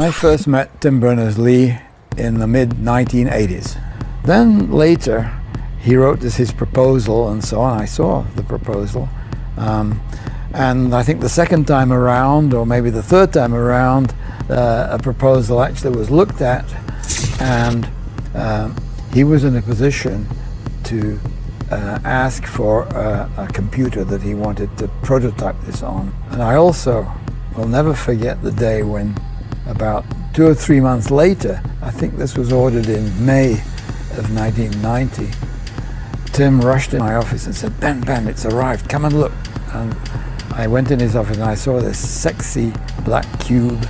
I first met Tim Berners-Lee in the mid-1980s. Then later, he wrote his proposal and so on. I saw the proposal. And I think the second time around, or maybe the third time around, a proposal actually was looked at, and he was in a position to ask for a computer that he wanted to prototype this on. And I also will never forget the day when, about 2 or 3 months later, I think this was ordered in May of 1990, Tim rushed in my office and said, Ben, it's arrived, come and look. And I went in his office and I saw this sexy black cube,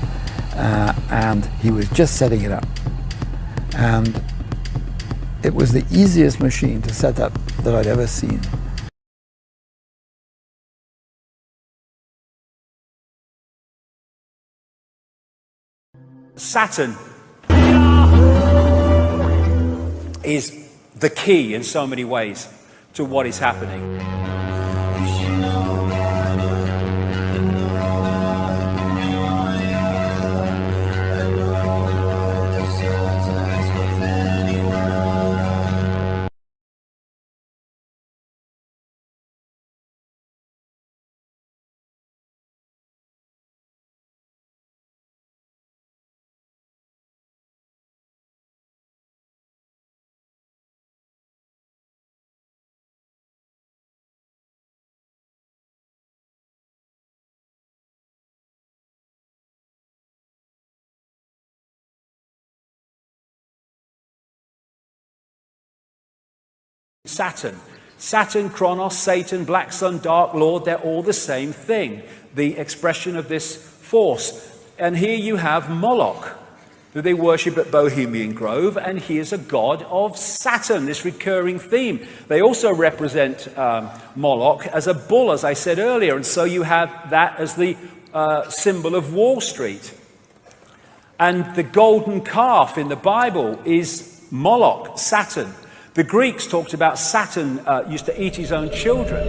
and he was just setting it up. And it was the easiest machine to set up that I'd ever seen. Saturn is the key in so many ways to what is happening. Saturn, Chronos, Satan, Black Sun, Dark Lord, they're all the same thing, the expression of this force. And here you have Moloch, who they worship at Bohemian Grove, and he is a god of Saturn, this recurring theme. They also represent Moloch as a bull, as I said earlier, and so you have that as the symbol of Wall Street. And the golden calf in the Bible is Moloch, Saturn. The Greeks talked about Saturn used to eat his own children.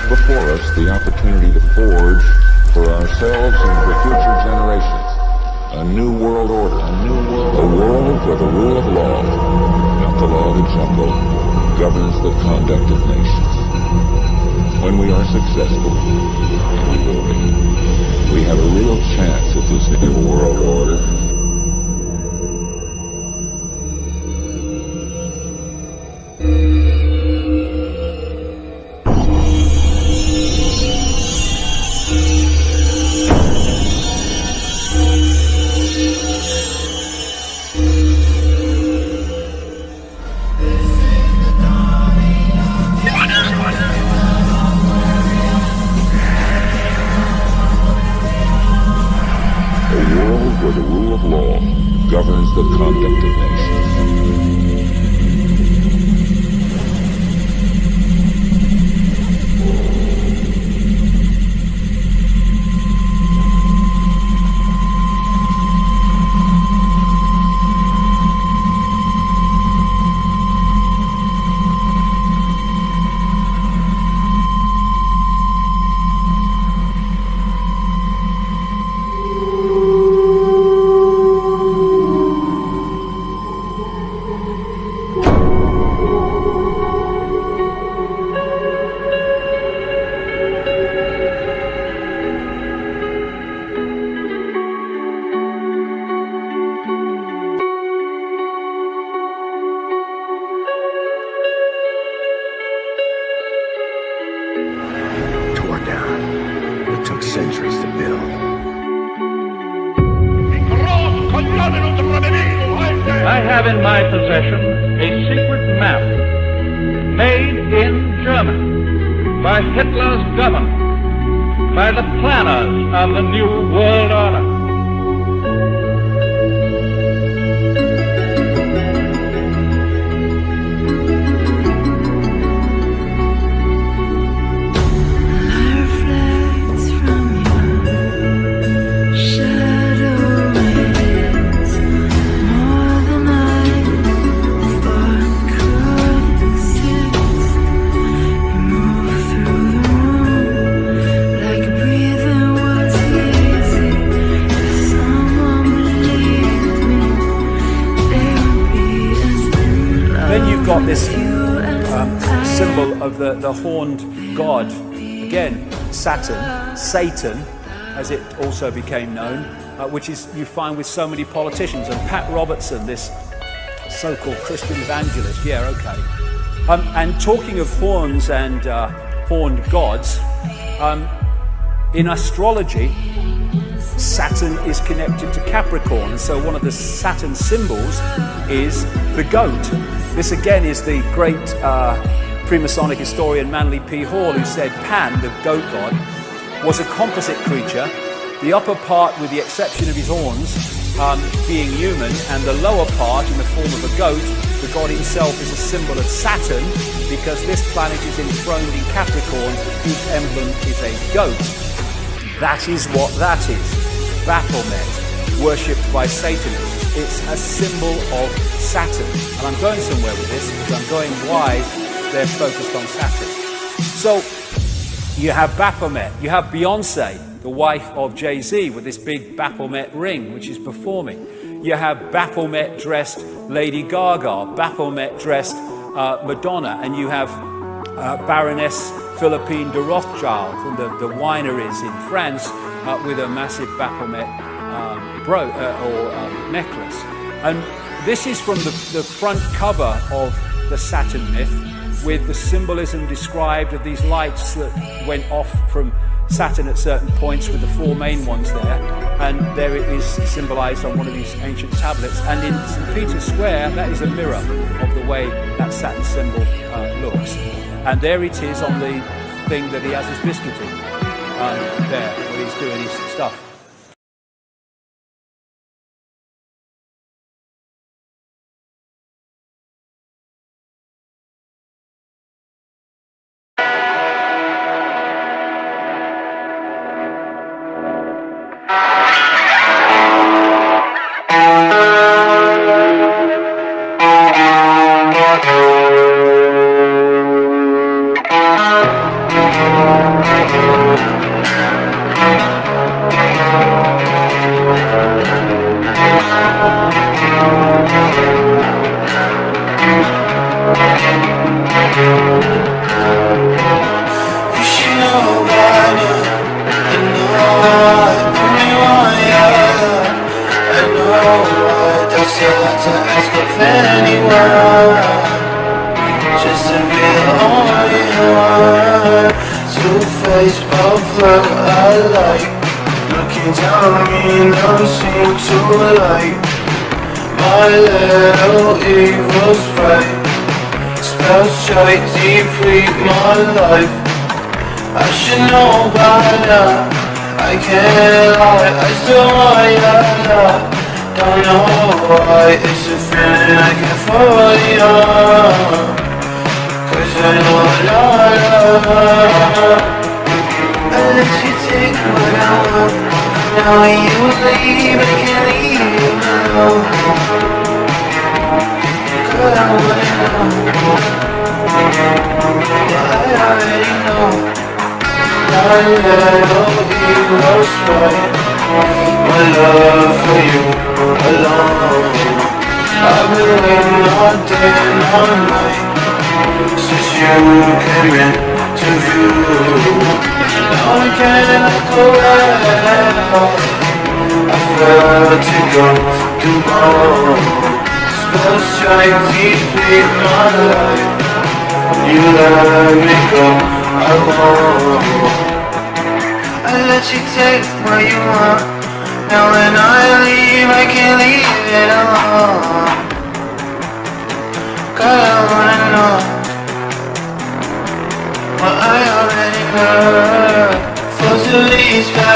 Before us the opportunity to forge for ourselves and for future generations a new world order, a world where the rule of law, not the law of the jungle, governs the conduct of nations. When we are successful, and we will be, we have a real chance at this new world order. Where the rule of law governs the conduct of nations. have in my possession a secret map made in Germany by Hitler's government, by the planners of the New World Order. Got this symbol of the horned god, again Saturn, Satan, as it also became known, which is you find with so many politicians. And Pat Robertson, this so-called Christian evangelist, yeah, okay. And talking of horns and horned gods, in astrology, Saturn is connected to Capricorn, and so one of the Saturn symbols is the goat. This again is the great Freemasonic historian Manly P. Hall, who said Pan, the goat god, was a composite creature, the upper part, with the exception of his horns, being human, and the lower part in the form of a goat. The god himself is a symbol of Saturn, because this planet is enthroned in Capricorn, whose emblem is a goat. That is what that is. Baphomet, worshipped by Satanists. It's a symbol of Saturn. And I'm going somewhere with this, because I'm going why they're focused on Saturn. So you have Baphomet, you have Beyonce, the wife of Jay-Z, with this big Baphomet ring, which is performing. You have Baphomet-dressed Lady Gaga, Baphomet-dressed Madonna, and you have Baroness Philippine de Rothschild from the wineries in France with a massive Baphomet necklace. And this is from the front cover of the Saturn myth, with the symbolism described of these lights that went off from Saturn at certain points, with the four main ones there. And there it is symbolized on one of these ancient tablets. And in St. Peter's Square, that is a mirror of the way that Saturn symbol looks. And there it is on the thing that he has his biscuit in, there, when he's doing his stuff.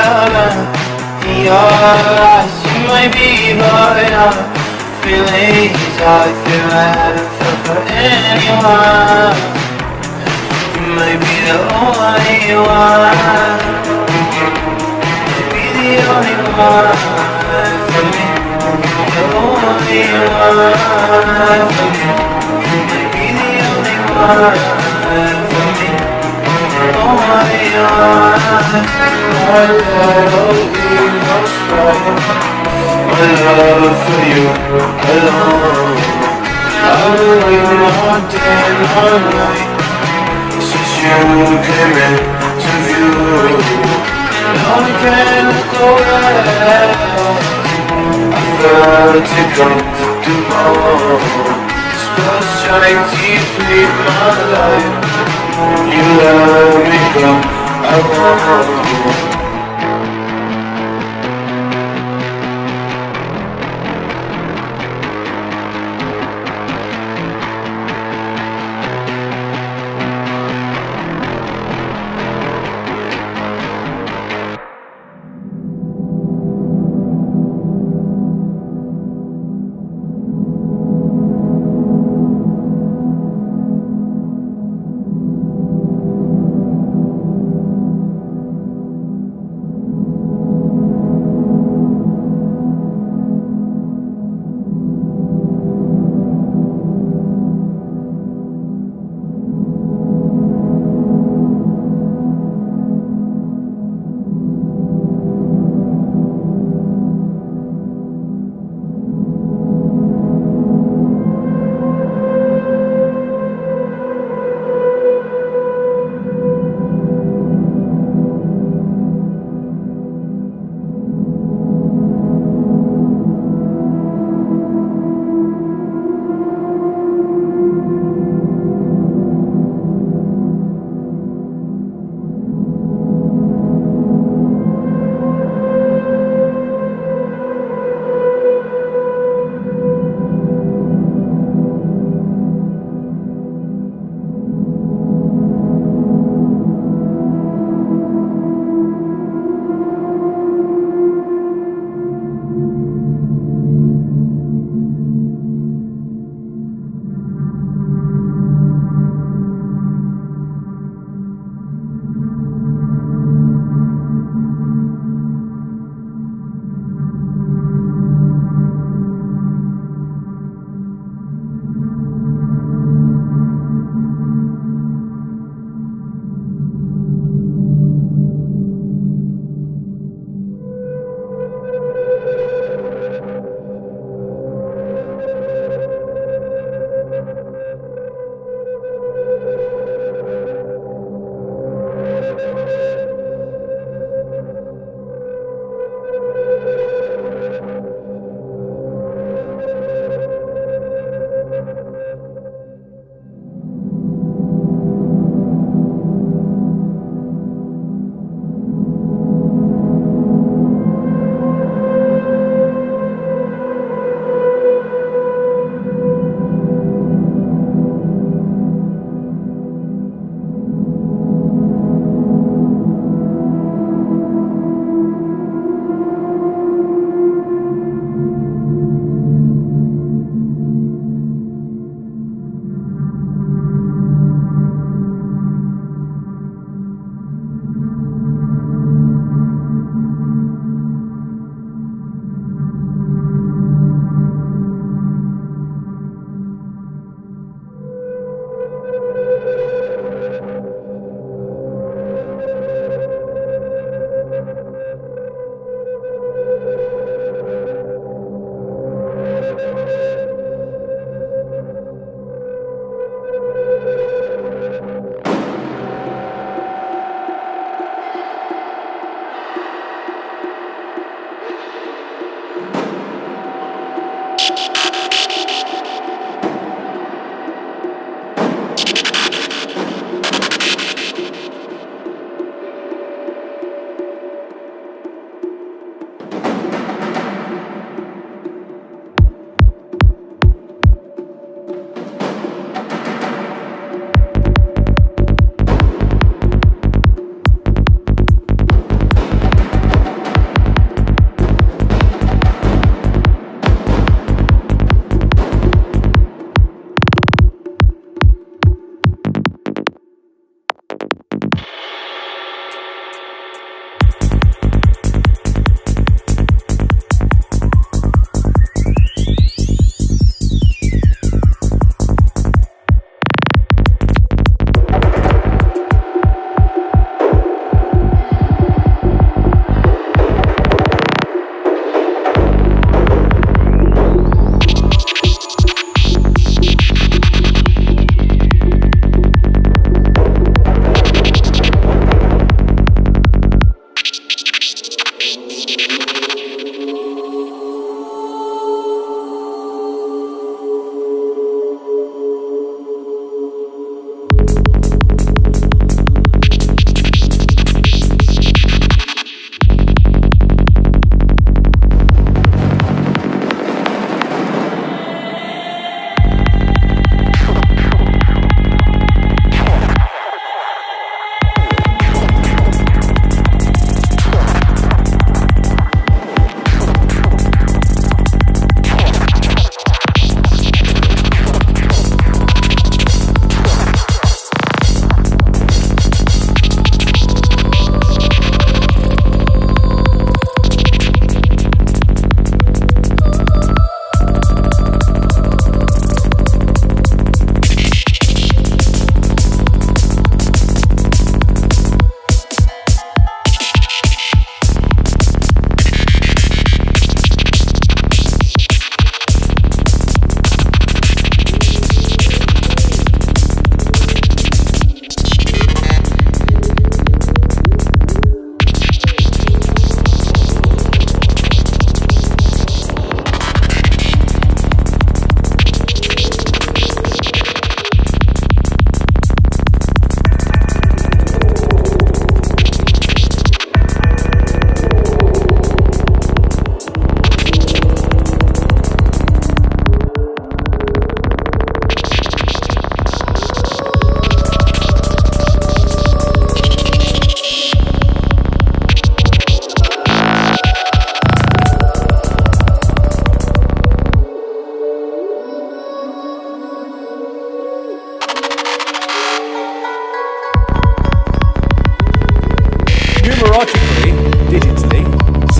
In your eyes, you might be loyal. Feelings I feel I haven't felt for anyone. You might be the only one. Be the only one for me. The only one for me. Be the only one for me. Only one. My little ego's right. My love for you alone. I will leave no day nor night since you came into view. No one can look away. I felt it come to home. Spells trying deeply my life. You let me go, I won't.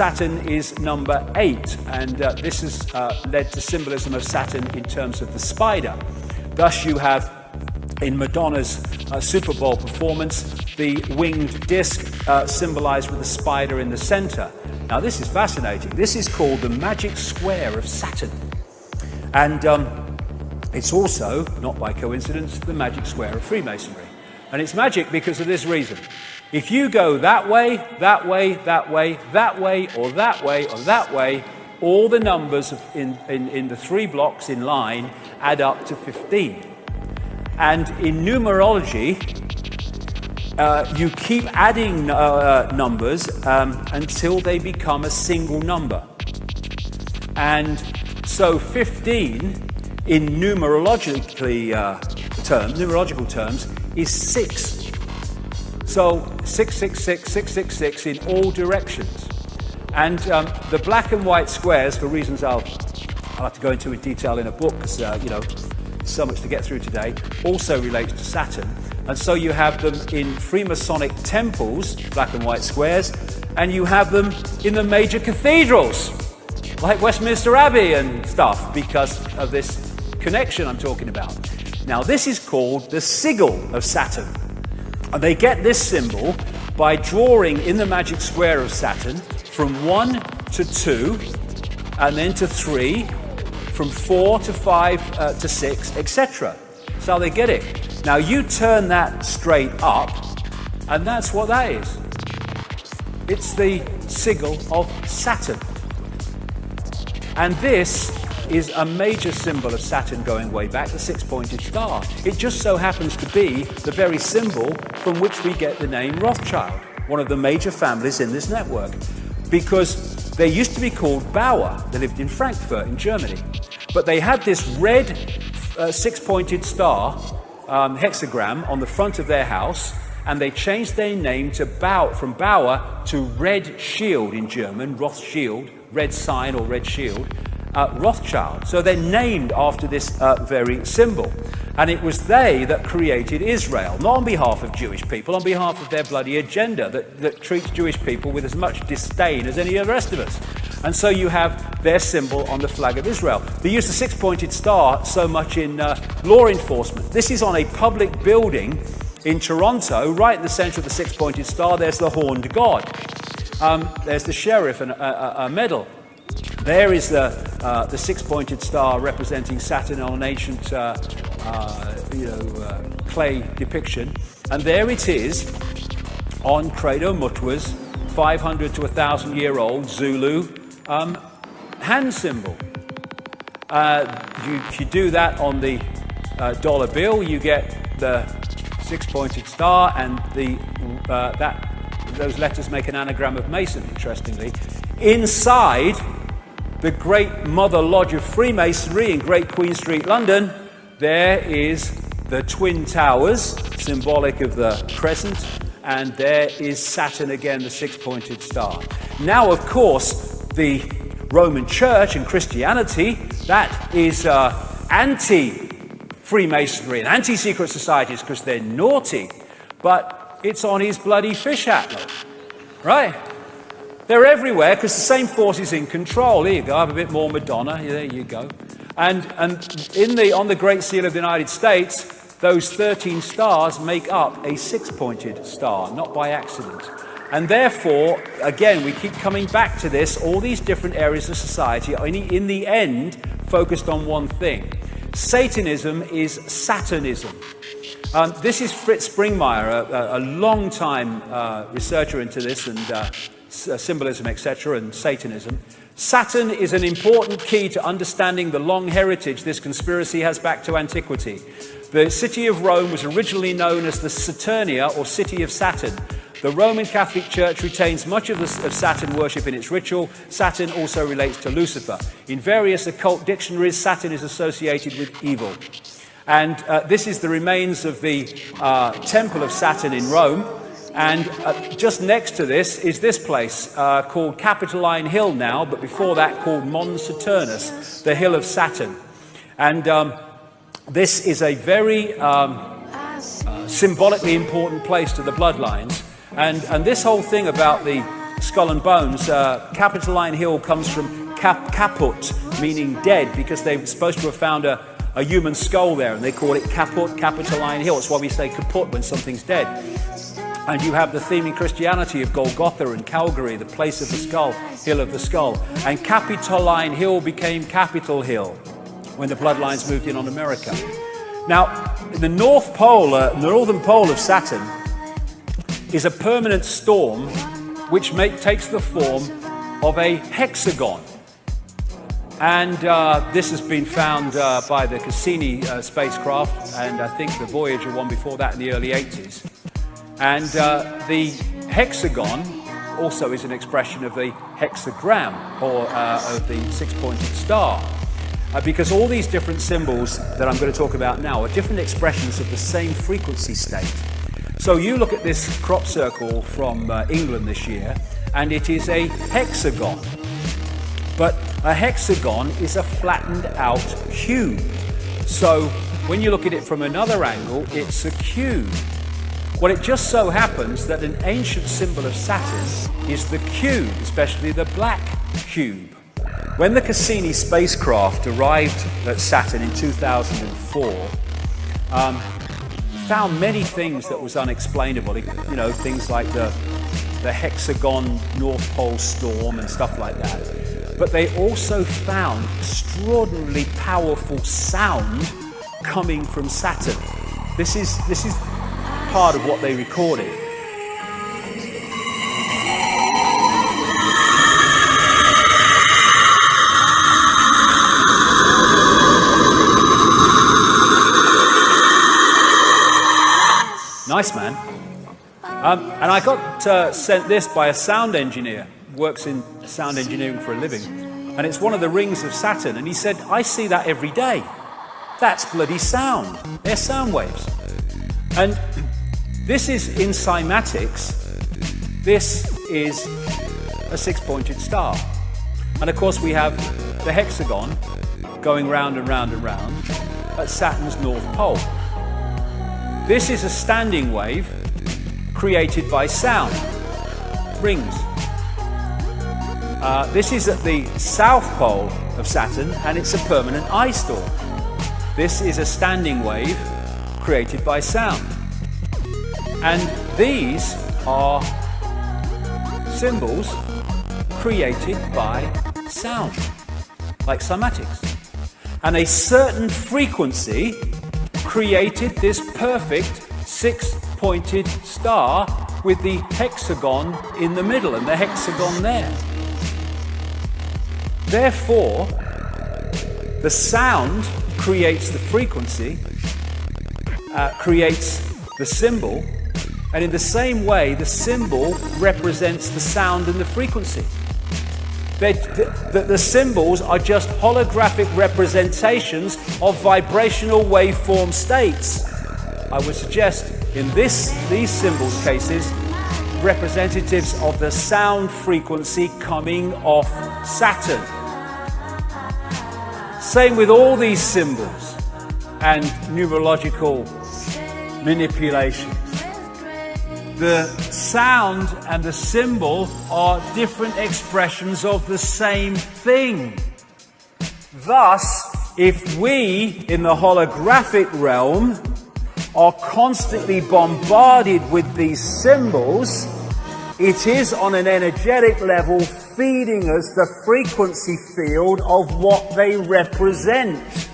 Saturn is number 8, and this has led to symbolism of Saturn in terms of the spider. Thus you have, in Madonna's Super Bowl performance, the winged disc symbolized with a spider in the center. Now this is fascinating. This is called the magic square of Saturn. And it's also, not by coincidence, the magic square of Freemasonry. And it's magic because of this reason. If you go that way, that way, that way, that way, or that way, or that way, all the numbers in the 3 blocks in line add up to 15. And in numerology, you keep adding numbers until they become a single number. And so 15 in numerological terms is 6. So 666, 666 in all directions. And the black and white squares, for reasons I'll have to go into in detail in a book, because you know, so much to get through today, also relates to Saturn. And so you have them in Freemasonic temples, black and white squares, and you have them in the major cathedrals, like Westminster Abbey and stuff, because of this connection I'm talking about. Now this is called the sigil of Saturn. And they get this symbol by drawing in the magic square of Saturn from 1 to 2, and then to 3, from 4 to 5 to 6, etc. That's how they get it. Now you turn that straight up, and that's what that is. It's the sigil of Saturn. And this is a major symbol of Saturn going way back, the 6-pointed star. It just so happens to be the very symbol from which we get the name Rothschild, one of the major families in this network, because they used to be called Bauer. They lived in Frankfurt in Germany. But they had this red 6-pointed star hexagram on the front of their house, and they changed their name to from Bauer to Red Shield in German, Rothschild, red sign or red shield. Rothschild. So they're named after this very symbol. And it was they that created Israel, not on behalf of Jewish people, on behalf of their bloody agenda that treats Jewish people with as much disdain as any of the rest of us. And so you have their symbol on the flag of Israel. They use the 6-pointed star so much in law enforcement. This is on a public building in Toronto, right in the center of the 6-pointed star. There's the horned god. There's the sheriff and a medal. There is the 6-pointed star representing Saturn on an ancient clay depiction. And there it is on Credo Mutwa's 500 to 1,000-year-old Zulu hand symbol. If you do that on the dollar bill, you get the 6-pointed star, and those letters make an anagram of Mason, interestingly. Inside the Great Mother Lodge of Freemasonry in Great Queen Street, London, there is the Twin Towers, symbolic of the crescent, and there is Saturn again, the 6-pointed star. Now, of course, the Roman Church and Christianity, that is anti-Freemasonry and anti-secret societies because they're naughty, but it's on his bloody fish hat, right? They're everywhere because the same force is in control. There you go, I have a bit more Madonna. There you go. And on the Great Seal of the United States, those 13 stars make up a 6-pointed star, not by accident. And therefore, again, we keep coming back to this, all these different areas of society are in the end focused on one thing. Satanism is Saturnism. This is Fritz Springmeier, a long-time researcher into this and symbolism, etc., and Satanism. Saturn is an important key to understanding the long heritage this conspiracy has back to antiquity. The city of Rome was originally known as the Saturnia, or City of Saturn. The Roman Catholic Church retains much of Saturn worship in its ritual. Saturn also relates to Lucifer. In various occult dictionaries, Saturn is associated with evil. And this is the remains of the Temple of Saturn in Rome. And just next to this is this place called Capitoline Hill now, but before that called Mons Saturnus, the Hill of Saturn. And this is a very symbolically important place to the bloodlines. And this whole thing about the skull and bones. Capitoline Hill comes from caput, meaning dead, because they were supposed to have found a human skull there, and they call it caput, Capitoline Hill. That's why we say kaput when something's dead. And you have the theme in Christianity of Golgotha and Calvary, the place of the skull, hill of the skull. And Capitoline Hill became Capitol Hill when the bloodlines moved in on America. Now, the North Pole, the northern pole of Saturn, is a permanent storm which takes the form of a hexagon. And this has been found by the Cassini spacecraft, and I think the Voyager one before that in the early 80s. And the hexagon also is an expression of the hexagram, or of the six-pointed star. Because all these different symbols that I'm going to talk about now are different expressions of the same frequency state. So you look at this crop circle from England this year, and it is a hexagon. But a hexagon is a flattened out cube. So when you look at it from another angle, it's a cube. Well, it just so happens that an ancient symbol of Saturn is the cube, especially the black cube. When the Cassini spacecraft arrived at Saturn in 2004, found many things that was unexplainable. You know, things like the hexagon North Pole storm and stuff like that. But they also found extraordinarily powerful sound coming from Saturn. This is part of what they recorded. Nice, man. And I got sent this by a sound engineer, works in sound engineering for a living, and it's one of the rings of Saturn, and he said, I see that every day. That's bloody sound. They're sound waves. And this is in cymatics. This is a six-pointed star. And of course we have the hexagon going round and round and round at Saturn's North Pole. This is a standing wave created by sound, rings. This is at the South Pole of Saturn, and it's a permanent ice storm. This is a standing wave created by sound. And these are symbols created by sound, like cymatics. And a certain frequency created this perfect six-pointed star with the hexagon in the middle and the hexagon there. Therefore, the sound creates the frequency, creates the symbol, and in the same way, the symbol represents the sound and the frequency. The symbols are just holographic representations of vibrational waveform states. I would suggest in these symbols cases, representatives of the sound frequency coming off Saturn. Same with all these symbols and numerological manipulations. The sound and the symbol are different expressions of the same thing. Thus, if we, in the holographic realm, are constantly bombarded with these symbols, it is on an energetic level feeding us the frequency field of what they represent.